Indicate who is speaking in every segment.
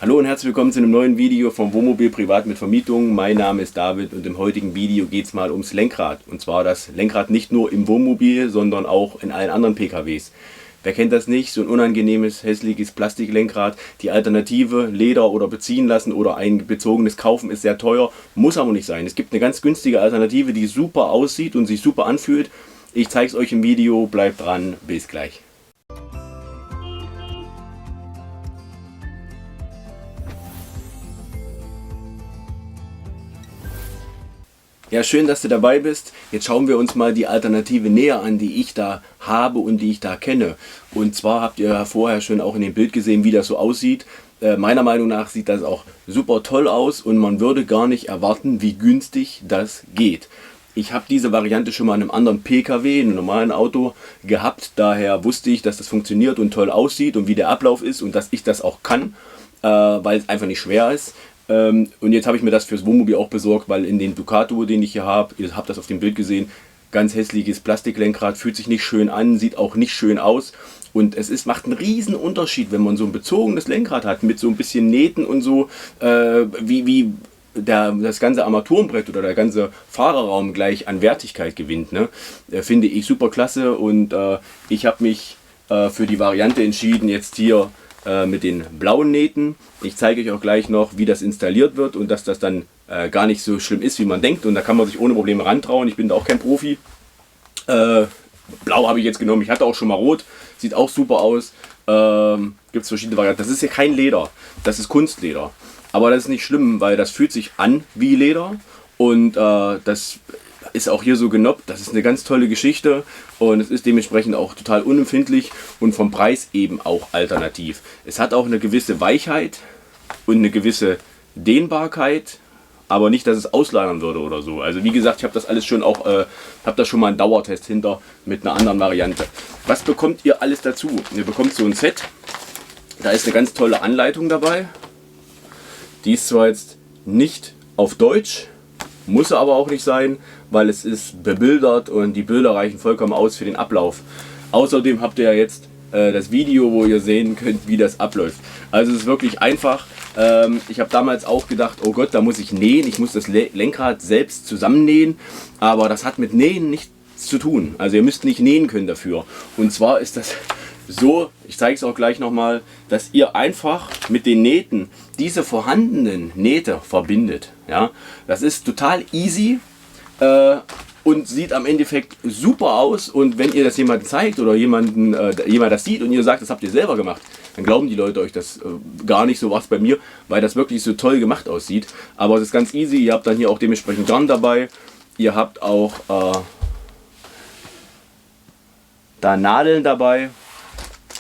Speaker 1: Hallo und herzlich willkommen zu einem neuen Video vom Wohnmobil Privat mit Vermietung. Mein Name ist David und im heutigen Video geht es mal ums Lenkrad. Und zwar das Lenkrad nicht nur im Wohnmobil, sondern auch in allen anderen PKWs. Wer kennt das nicht? So ein unangenehmes, hässliches Plastiklenkrad. Die Alternative, Leder oder beziehen lassen oder ein bezogenes kaufen, ist sehr teuer. Muss aber nicht sein. Es gibt eine ganz günstige Alternative, die super aussieht und sich super anfühlt. Ich zeige es euch im Video. Bleibt dran. Bis gleich. Ja, schön, dass du dabei bist. Jetzt schauen wir uns mal die Alternative näher an, die ich da habe und die ich da kenne. Und zwar habt ihr ja vorher schon auch in dem Bild gesehen, wie das so aussieht. Meiner Meinung nach sieht das auch super toll aus und man würde gar nicht erwarten, wie günstig das geht. Ich habe diese Variante schon mal in einem anderen PKW, in einem normalen Auto gehabt. Daher wusste ich, dass das funktioniert und toll aussieht und wie der Ablauf ist und dass ich das auch kann, weil es einfach nicht schwer ist. Und jetzt habe ich mir das fürs Wohnmobil auch besorgt, weil in den Ducato, den ich hier habe, ihr habt das auf dem Bild gesehen, ganz hässliches Plastiklenkrad, fühlt sich nicht schön an, sieht auch nicht schön aus. Und macht einen riesen Unterschied, wenn man so ein bezogenes Lenkrad hat, mit so ein bisschen Nähten und so, wie das ganze Armaturenbrett oder der ganze Fahrerraum gleich an Wertigkeit gewinnt. Ne? Finde ich super klasse und ich habe mich für die Variante entschieden, jetzt hier mit den blauen Nähten. Ich zeige euch auch gleich noch, wie das installiert wird und dass das dann gar nicht so schlimm ist, wie man denkt. Und da kann man sich ohne Probleme rantrauen. Ich bin da auch kein Profi. Blau habe ich jetzt genommen. Ich hatte auch schon mal rot. Sieht auch super aus. Gibt es verschiedene Varianten. Das ist hier kein Leder. Das ist Kunstleder. Aber das ist nicht schlimm, weil das fühlt sich an wie Leder. Und das ist auch hier so genoppt. Das ist eine ganz tolle Geschichte und es ist dementsprechend auch total unempfindlich und vom Preis eben auch alternativ. Es hat auch eine gewisse Weichheit und eine gewisse Dehnbarkeit, aber nicht, dass es ausleiern würde oder so. Also wie gesagt, ich habe das alles schon auch, habe da schon mal einen Dauertest hinter mit einer anderen Variante. Was bekommt ihr alles dazu? Ihr bekommt so ein Set. Da ist eine ganz tolle Anleitung dabei. Die ist zwar jetzt nicht auf Deutsch, muss aber auch nicht sein, weil es ist bebildert und die Bilder reichen vollkommen aus für den Ablauf. Außerdem habt ihr ja jetzt das Video, wo ihr sehen könnt, wie das abläuft. Also es ist wirklich einfach. Ich habe damals auch gedacht, oh Gott, da muss ich nähen. Ich muss das Lenkrad selbst zusammennähen. Aber das hat mit Nähen nichts zu tun. Also ihr müsst nicht nähen können dafür. Und zwar ist das so, ich zeige es auch gleich nochmal, dass ihr einfach mit den Nähten diese vorhandenen Nähte verbindet. Ja? Das ist total easy und sieht am Endeffekt super aus. Und wenn ihr das jemandem zeigt oder jemand das sieht und ihr sagt, das habt ihr selber gemacht, dann glauben die Leute euch das gar nicht, so was bei mir, weil das wirklich so toll gemacht aussieht. Aber es ist ganz easy, ihr habt dann hier auch dementsprechend Garn dabei. Ihr habt auch da Nadeln dabei,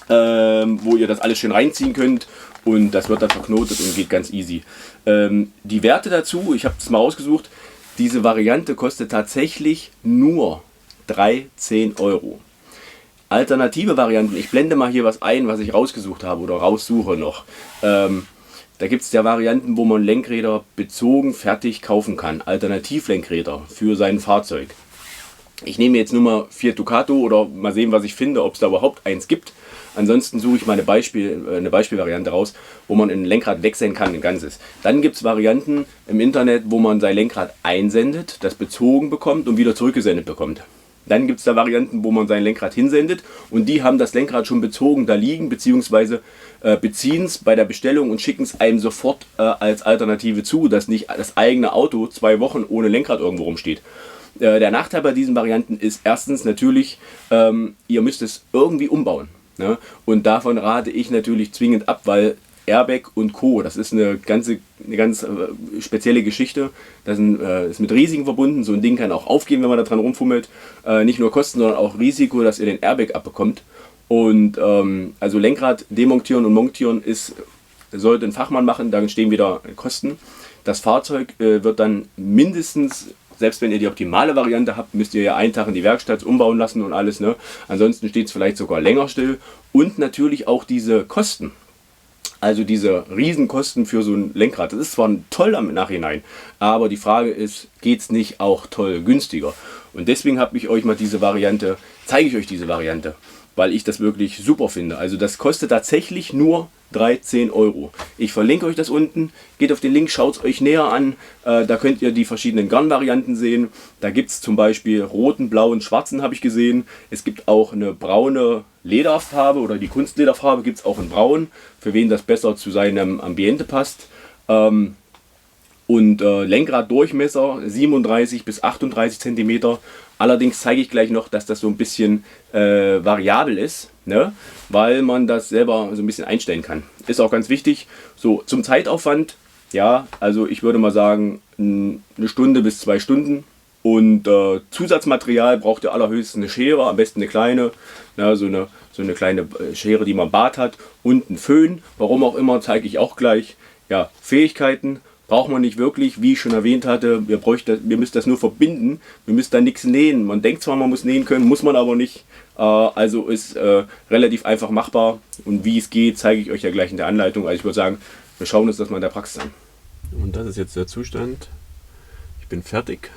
Speaker 1: wo ihr das alles schön reinziehen könnt und das wird dann verknotet und geht ganz easy. Die Werte dazu, ich habe es mal rausgesucht, diese Variante kostet tatsächlich nur 13 Euro. Alternative Varianten, ich blende mal hier was ein, was ich rausgesucht habe oder raussuche noch. Da gibt es ja Varianten, wo man Lenkräder bezogen fertig kaufen kann. Alternativlenkräder für sein Fahrzeug. Ich nehme jetzt nur mal Fiat Ducato oder mal sehen, was ich finde, ob es da überhaupt eins gibt. Ansonsten suche ich mal eine Beispielvariante raus, wo man ein Lenkrad wechseln kann, ein ganzes. Dann gibt es Varianten im Internet, wo man sein Lenkrad einsendet, das bezogen bekommt und wieder zurückgesendet bekommt. Dann gibt es da Varianten, wo man sein Lenkrad hinsendet und die haben das Lenkrad schon bezogen da liegen, beziehungsweise beziehen es bei der Bestellung und schicken es einem sofort als Alternative zu, dass nicht das eigene Auto 2 Wochen ohne Lenkrad irgendwo rumsteht. Der Nachteil bei diesen Varianten ist erstens natürlich, ihr müsst es irgendwie umbauen. Ne? Und davon rate ich natürlich zwingend ab, weil Airbag und Co., das ist eine ganz spezielle Geschichte. Das ist mit Risiken verbunden. So ein Ding kann auch aufgehen, wenn man da dran rumfummelt. Nicht nur Kosten, sondern auch Risiko, dass ihr den Airbag abbekommt. Und also Lenkrad demontieren und montieren sollte ein Fachmann machen, da entstehen wieder Kosten. Das Fahrzeug wird dann mindestens, selbst wenn ihr die optimale Variante habt, müsst ihr ja einen Tag in die Werkstatt umbauen lassen und alles. Ne? Ansonsten steht es vielleicht sogar länger still. Und natürlich auch diese Kosten. Also diese Riesenkosten für so ein Lenkrad. Das ist zwar toll im Nachhinein, aber die Frage ist, geht es nicht auch toll günstiger? Und deswegen zeige ich euch diese Variante, weil ich das wirklich super finde. Also das kostet tatsächlich nur 13 €. Ich verlinke euch das unten. Geht auf den Link, schaut es euch näher an. Da könnt ihr die verschiedenen Garnvarianten sehen. Da gibt es zum Beispiel roten, blauen, schwarzen, habe ich gesehen. Es gibt auch eine braune Lederfarbe oder die Kunstlederfarbe gibt es auch in braun, für wen das besser zu seinem Ambiente passt. Lenkraddurchmesser 37 bis 38 cm. Allerdings zeige ich gleich noch, dass das so ein bisschen variabel ist, ne? Weil man das selber so ein bisschen einstellen kann. Ist auch ganz wichtig. So, zum Zeitaufwand, ja, also ich würde mal sagen, 1 Stunde bis 2 Stunden. Und Zusatzmaterial braucht ihr allerhöchstens eine Schere, am besten eine kleine, na, so eine kleine Schere, die man im Bad hat, und einen Föhn. Warum auch immer, zeige ich auch gleich. Ja, Fähigkeiten braucht man nicht wirklich, wie ich schon erwähnt hatte. Wir müssen das nur verbinden. Wir müssen da nichts nähen. Man denkt zwar, man muss nähen können, muss man aber nicht. Also ist relativ einfach machbar. Und wie es geht, zeige ich euch ja gleich in der Anleitung. Also ich würde sagen, wir schauen uns das mal in der Praxis an.
Speaker 2: Und das ist jetzt der Zustand. Ich bin fertig.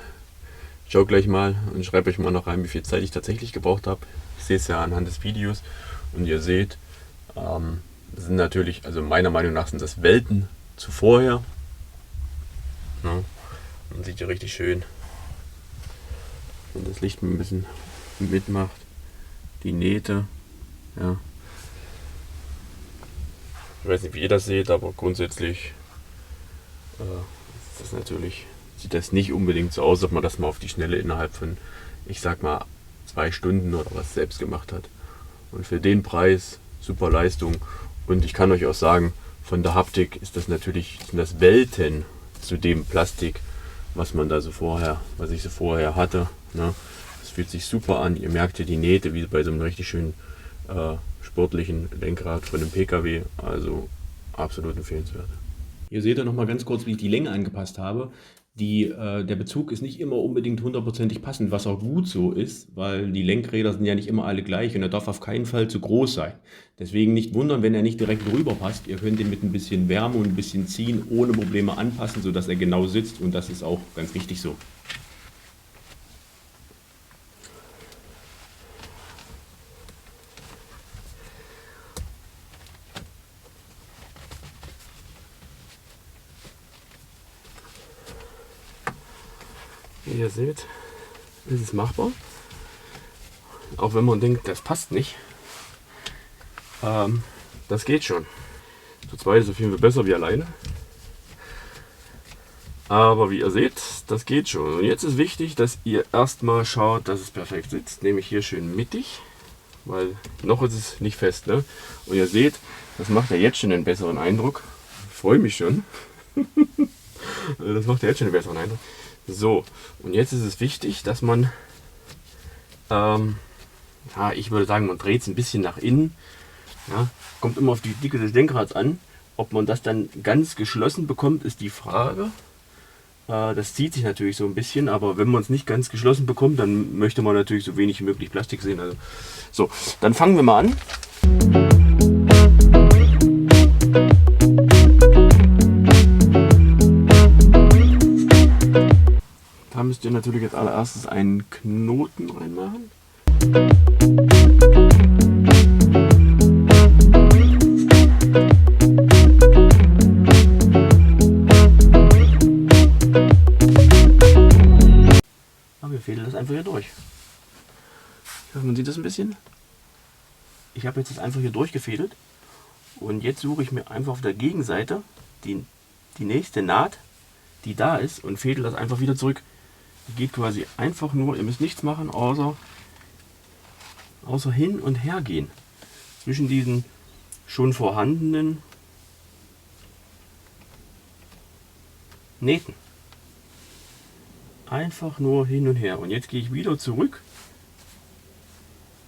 Speaker 2: Ich schaue gleich mal und schreibe euch mal noch rein, wie viel Zeit ich tatsächlich gebraucht habe. Ich sehe es ja anhand des Videos und ihr seht, das sind natürlich, also meiner Meinung nach sind das Welten zu vorher. Ja, man sieht ja richtig schön, wenn das Licht ein bisschen mitmacht, die Nähte. Ja. Ich weiß nicht, wie ihr das seht, aber grundsätzlich ist das natürlich, sieht das nicht unbedingt so aus, ob man das mal auf die Schnelle innerhalb von, ich sag mal, 2 Stunden oder was selbst gemacht hat. Und für den Preis super Leistung. Und ich kann euch auch sagen, von der Haptik ist das natürlich, sind das Welten zu dem Plastik, was ich so vorher hatte. Ne? Das fühlt sich super an. Ihr merkt ja die Nähte, wie bei so einem richtig schönen sportlichen Lenkrad von einem PKW. Also absolut empfehlenswert.
Speaker 1: Hier seht ihr nochmal ganz kurz, wie ich die Länge angepasst habe. Der Bezug ist nicht immer unbedingt hundertprozentig passend, was auch gut so ist, weil die Lenkräder sind ja nicht immer alle gleich und er darf auf keinen Fall zu groß sein. Deswegen nicht wundern, wenn er nicht direkt drüber passt. Ihr könnt ihn mit ein bisschen Wärme und ein bisschen Ziehen ohne Probleme anpassen, sodass er genau sitzt, und das ist auch ganz richtig so.
Speaker 2: Wie ihr seht, ist es machbar. Auch wenn man denkt, das passt nicht. Das geht schon. Zu zweit ist auf jeden Fall besser wie alleine. Aber wie ihr seht, das geht schon. Und jetzt ist wichtig, dass ihr erstmal schaut, dass es perfekt sitzt. Nämlich hier schön mittig, weil noch ist es nicht fest. Ne? Und ihr seht, das macht ja jetzt schon einen besseren Eindruck. Ich freue mich schon. Das macht ja jetzt schon einen besseren Eindruck. So, und jetzt ist es wichtig, dass man, ich würde sagen, man dreht es ein bisschen nach innen. Ja, kommt immer auf die Dicke des Lenkrads an. Ob man das dann ganz geschlossen bekommt, ist die Frage. Das zieht sich natürlich so ein bisschen, aber wenn man es nicht ganz geschlossen bekommt, dann möchte man natürlich so wenig wie möglich Plastik sehen. Also, so, dann fangen wir mal an. Da müsst ihr natürlich als allererstes einen Knoten reinmachen. Aber wir fädeln das einfach hier durch. Ich hoffe, man sieht das ein bisschen. Ich habe jetzt das einfach hier durchgefädelt. Und jetzt suche ich mir einfach auf der Gegenseite die nächste Naht, die da ist, und fädel das einfach wieder zurück. Geht quasi einfach nur, ihr müsst nichts machen, außer hin und her gehen. Zwischen diesen schon vorhandenen Nähten. Einfach nur hin und her. Und jetzt gehe ich wieder zurück.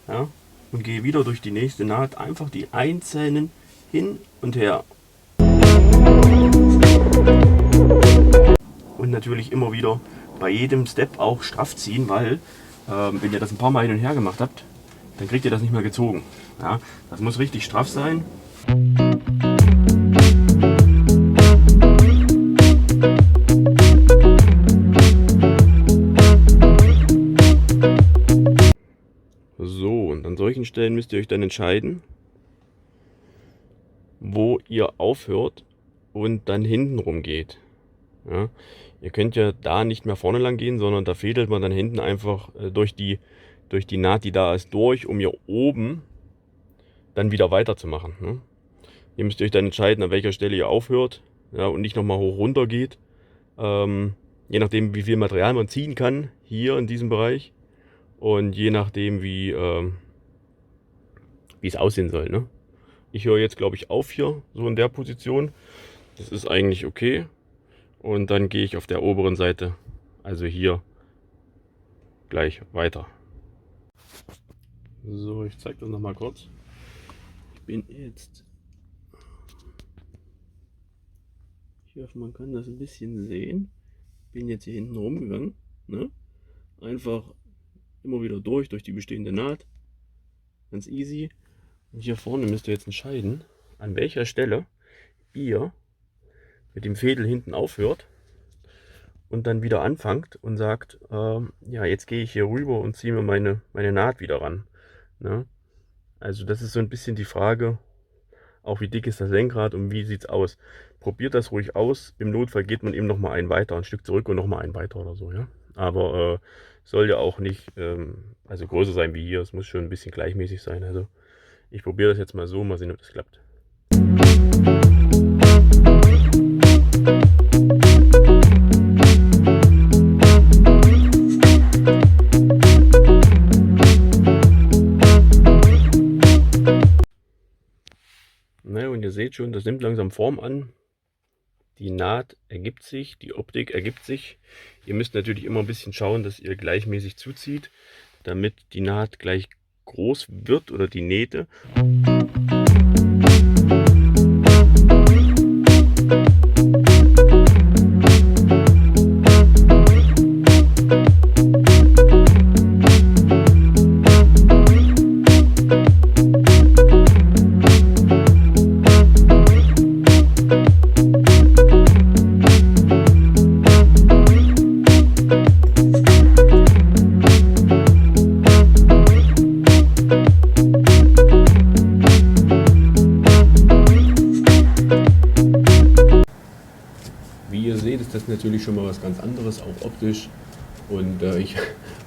Speaker 2: Ja, und gehe wieder durch die nächste Naht. Einfach die einzelnen hin und her. Und natürlich immer wieder bei jedem Step auch straff ziehen, weil wenn ihr das ein paar Mal hin und her gemacht habt, dann kriegt ihr das nicht mehr gezogen. Ja, das muss richtig straff sein. So, und an solchen Stellen müsst ihr euch dann entscheiden, wo ihr aufhört und dann hinten rum geht. Ja? Ihr könnt ja da nicht mehr vorne lang gehen, sondern da fädelt man dann hinten einfach durch die Naht, die da ist, durch, um hier oben dann wieder weiterzumachen. Ne? Ihr müsst euch dann entscheiden, an welcher Stelle ihr aufhört, ja, und nicht nochmal hoch runter geht. Je nachdem, wie viel Material man ziehen kann, hier in diesem Bereich. Und je nachdem, wie es aussehen soll. Ne? Ich höre jetzt, glaube ich, auf hier, so in der Position. Das ist eigentlich okay. Und dann gehe ich auf der oberen Seite, also hier, gleich weiter. So, ich zeige das nochmal kurz. Ich bin jetzt, ich hoffe, man kann das ein bisschen sehen. Bin jetzt hier hinten rumgegangen. Ne? Einfach immer wieder durch die bestehende Naht. Ganz easy. Und hier vorne müsst ihr jetzt entscheiden, an welcher Stelle ihr mit dem Fädel hinten aufhört und dann wieder anfangt und sagt, ja, jetzt gehe ich hier rüber und ziehe mir meine Naht wieder ran. Ne? Also das ist so ein bisschen die Frage, auch wie dick ist das Lenkrad und wie sieht es aus. Probiert das ruhig aus. Im Notfall geht man eben nochmal ein weiter, ein Stück zurück und nochmal ein weiter oder so. Ja? Aber soll ja auch nicht also größer sein wie hier. Es muss schon ein bisschen gleichmäßig sein. Also ich probiere das jetzt mal so, mal sehen, ob das klappt. Naja, und ihr seht schon, das nimmt langsam Form an. Die Naht ergibt sich, die Optik ergibt sich. Ihr müsst natürlich immer ein bisschen schauen, dass ihr gleichmäßig zuzieht, damit die Naht gleich groß wird oder die Nähte. Wie ihr seht, ist das natürlich schon mal was ganz anderes, auch optisch. Und ich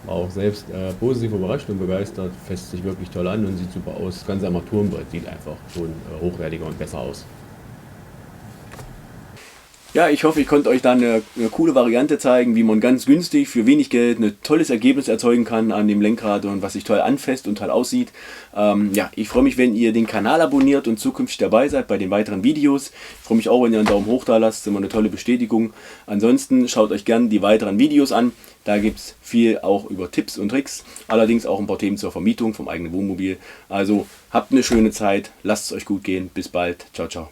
Speaker 2: war auch selbst positiv überrascht und begeistert. Fässt sich wirklich toll an und sieht super aus. Das ganze Armaturenbrett sieht einfach schon hochwertiger und besser aus. Ja, ich hoffe, ich konnte euch da eine coole Variante zeigen, wie man ganz günstig für wenig Geld ein tolles Ergebnis erzeugen kann an dem Lenkrad und was sich toll anfasst und toll aussieht. Ja, ich freue mich, wenn ihr den Kanal abonniert und zukünftig dabei seid bei den weiteren Videos. Ich freue mich auch, wenn ihr einen Daumen hoch da lasst, das ist immer eine tolle Bestätigung. Ansonsten schaut euch gerne die weiteren Videos an. Da gibt es viel auch über Tipps und Tricks, allerdings auch ein paar Themen zur Vermietung vom eigenen Wohnmobil. Also habt eine schöne Zeit, lasst es euch gut gehen, bis bald, ciao, ciao.